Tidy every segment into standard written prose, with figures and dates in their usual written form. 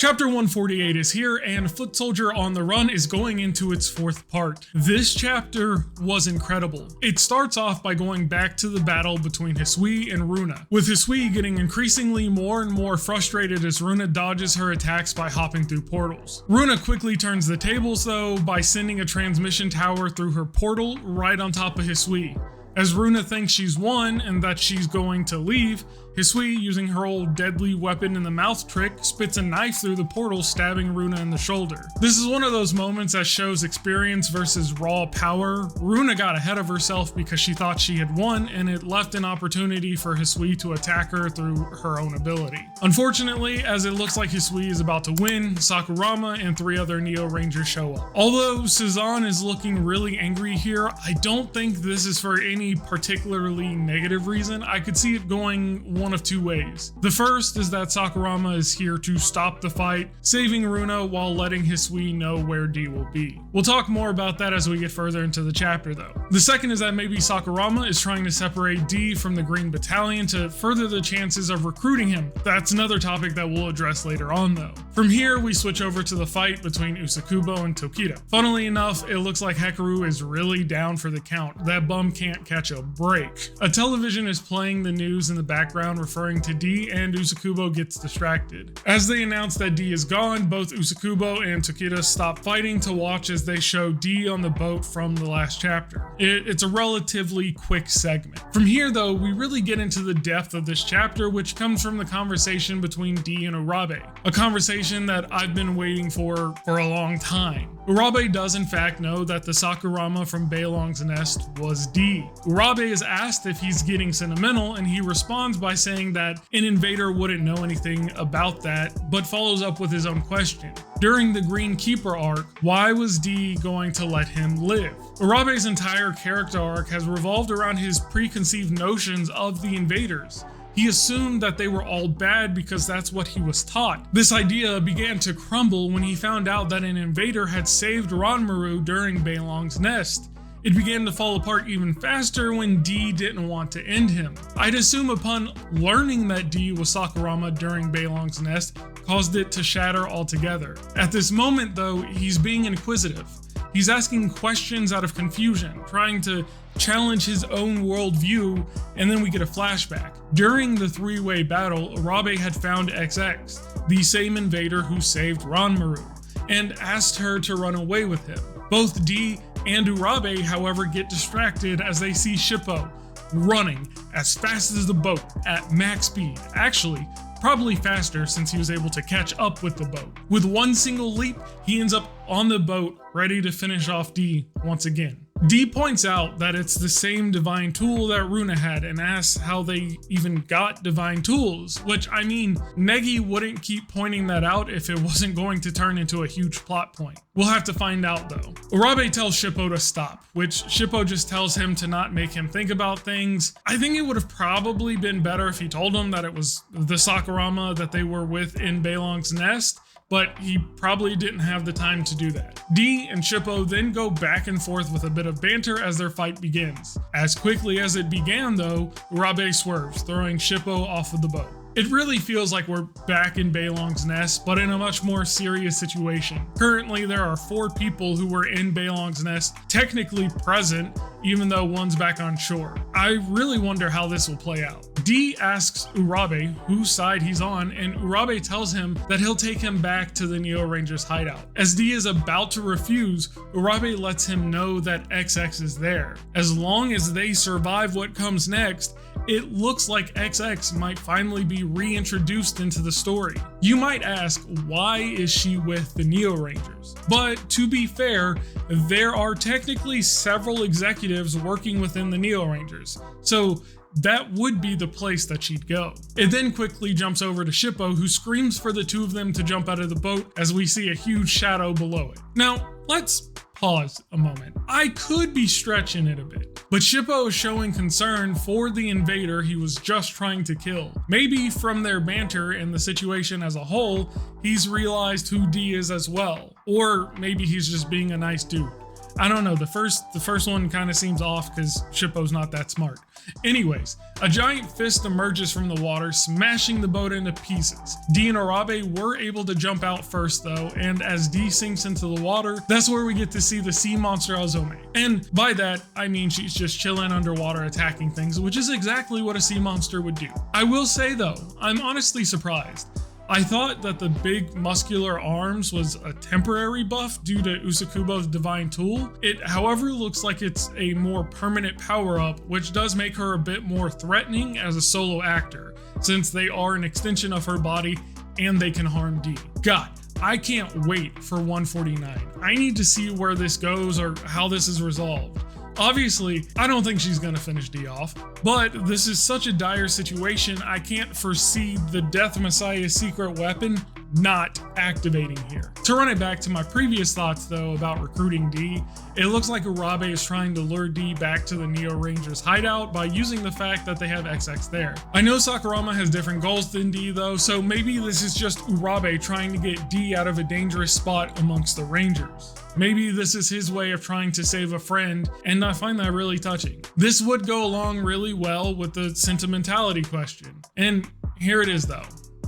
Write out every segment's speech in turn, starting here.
Chapter 148 is here, and Foot Soldier on the Run is going into its fourth part. This chapter was incredible. It starts off by going back to the battle between Hisui and Runa, with Hisui getting increasingly more and more frustrated as Runa dodges her attacks by hopping through portals. Runa quickly turns the tables though by sending a transmission tower through her portal right on top of Hisui. As Runa thinks she's won and that she's going to leave, Hisui, using her old deadly weapon in the mouth trick, spits a knife through the portal, stabbing Runa in the shoulder. This is one of those moments that shows experience versus raw power. Runa got ahead of herself because she thought she had won, and it left an opportunity for Hisui to attack her through her own ability. Unfortunately, as it looks like Hisui is about to win, Sakurama and 3 other Neo Rangers show up. Although Suzanne is looking really angry here, I don't think this is for any particularly negative reason. I could see it going one of 2 ways. The first is that Sakurama is here to stop the fight, saving Runa while letting Hisui know where D will be. We'll talk more about that as we get further into the chapter though. The second is that maybe Sakurama is trying to separate D from the Green Battalion to further the chances of recruiting him. That's another topic that we'll address later on though. From here, we switch over to the fight between Usakubo and Tokita. Funnily enough, it looks like Hikaru is really down for the count. That bum can't catch a break. A television is playing the news in the background referring to D, and Usakubo gets distracted. As they announce that D is gone, both Usakubo and Tokita stop fighting to watch as they show D on the boat from the last chapter. It's a relatively quick segment. From here though, we really get into the depth of this chapter, which comes from the conversation between D and Urabe. A conversation that I've been waiting for a long time. Urabe does in fact know that the Sakurama from Beilong's nest was D. Urabe is asked if he's getting sentimental, and he responds by saying that an invader wouldn't know anything about that, but follows up with his own question. During the Green Keeper arc, why was D going to let him live? Urabe's entire character arc has revolved around his preconceived notions of the invaders. He assumed that they were all bad because that's what he was taught. This idea began to crumble when he found out that an invader had saved Ranmaru during Beilong's nest. It began to fall apart even faster when D didn't want to end him. I'd assume upon learning that D was Sakurama during Beilong's nest caused it to shatter altogether. At this moment though, he's being inquisitive. He's asking questions out of confusion, trying to challenge his own worldview, and then we get a flashback. During the 3-way battle, Urabe had found XX, the same invader who saved Ranmaru, and asked her to run away with him. Both D and Urabe, however, get distracted as they see Shippo running as fast as the boat at max speed. Actually, probably faster since he was able to catch up with the boat. With one single leap, he ends up on the boat, ready to finish off D once again. D points out that it's the same divine tool that Runa had and asks how they even got divine tools, which I mean, Negi wouldn't keep pointing that out if it wasn't going to turn into a huge plot point. We'll have to find out though. Urabe tells Shippo to stop, which Shippo just tells him to not make him think about things. I think it would have probably been better if he told him that it was the Sakurama that they were with in Beilong's nest, but he probably didn't have the time to do that. D and Shippo then go back and forth with a bit of banter as their fight begins. As quickly as it began though, Urabe swerves, throwing Shippo off of the boat. It really feels like we're back in Beilong's nest, but in a much more serious situation. Currently, there are 4 people who were in Beilong's nest technically present, even though one's back on shore. I really wonder how this will play out. D asks Urabe whose side he's on, and Urabe tells him that he'll take him back to the Neo Rangers hideout. As D is about to refuse, Urabe lets him know that XX is there. As long as they survive what comes next, it looks like XX might finally be reintroduced into the story. You might ask, why is she with the Neo Rangers? But to be fair, there are technically several executives working within the Neo Rangers, so that would be the place that she'd go. It then quickly jumps over to Shippo, who screams for the 2 of them to jump out of the boat as we see a huge shadow below it. Now, let's pause a moment. I could be stretching it a bit, but Shippo is showing concern for the invader he was just trying to kill. Maybe from their banter and the situation as a whole, he's realized who D is as well. Or maybe he's just being a nice dude. I don't know, the first one kind of seems off because Shippo's not that smart. Anyways, a giant fist emerges from the water, smashing the boat into pieces. D and Urabe were able to jump out first though, and as D sinks into the water, that's where we get to see the sea monster Aizome. And by that, I mean she's just chilling underwater attacking things, which is exactly what a sea monster would do. I will say though, I'm honestly surprised. I thought that the big muscular arms was a temporary buff due to Usakubo's divine tool. It, however, looks like it's a more permanent power-up, which does make her a bit more threatening as a solo actor, since they are an extension of her body and they can harm D. God, I can't wait for 149. I need to see where this goes or how this is resolved. Obviously, I don't think she's gonna finish D off, but this is such a dire situation, I can't foresee the Death Messiah's secret weapon not activating here. To run it back to my previous thoughts though about recruiting D, it looks like Urabe is trying to lure D back to the Neo Rangers hideout by using the fact that they have XX there. I know Sakurama has different goals than D though, so maybe this is just Urabe trying to get D out of a dangerous spot amongst the Rangers. Maybe this is his way of trying to save a friend, and I find that really touching. This would go along really well with the sentimentality question. And here it is though.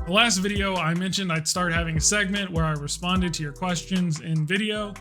The last video I mentioned I'd start having a segment where I responded to your questions in video.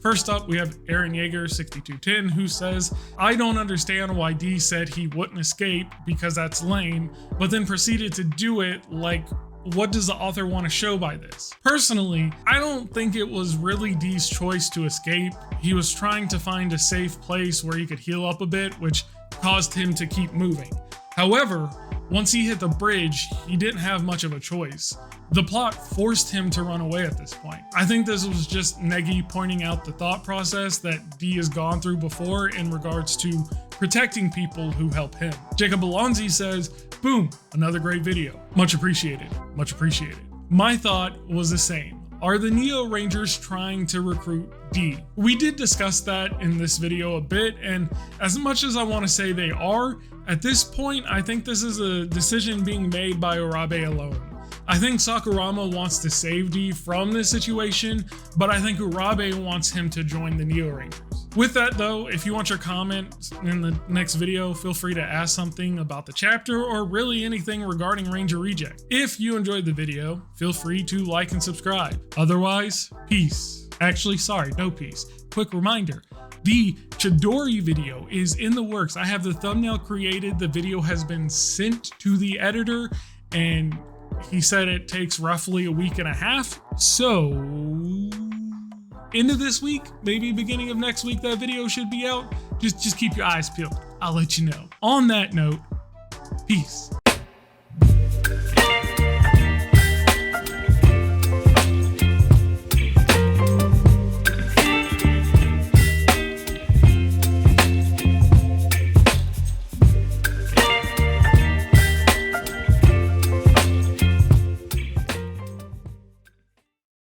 First up, we have Aaron Yeager 6210 who says, I don't understand why D said he wouldn't escape because that's lame, but then proceeded to do it. Like, what does the author want to show by this? Personally, I don't think it was really D's choice to escape. He was trying to find a safe place where he could heal up a bit, which caused him to keep moving. However, once he hit the bridge, he didn't have much of a choice. The plot forced him to run away at this point. I think this was just Negi pointing out the thought process that D has gone through before in regards to protecting people who help him. Jacob Alonzi says, boom, another great video. Much appreciated, much appreciated. My thought was the same. Are the Neo Rangers trying to recruit D? We did discuss that in this video a bit, and as much as I want to say they are, at this point, I think this is a decision being made by Urabe alone. I think Sakurama wants to save D from this situation, but I think Urabe wants him to join the Neo Rangers. With that though, if you want your comment in the next video, feel free to ask something about the chapter or really anything regarding Ranger Reject. If you enjoyed the video, feel free to like and subscribe. Otherwise, peace. Actually, sorry, no peace. Quick reminder, the Chidori video is in the works. I have the thumbnail created, the video has been sent to the editor, and he said it takes roughly a week and a half. So end of this week, maybe beginning of next week, that video should be out. Just keep your eyes peeled. I'll let you know. On that note, peace.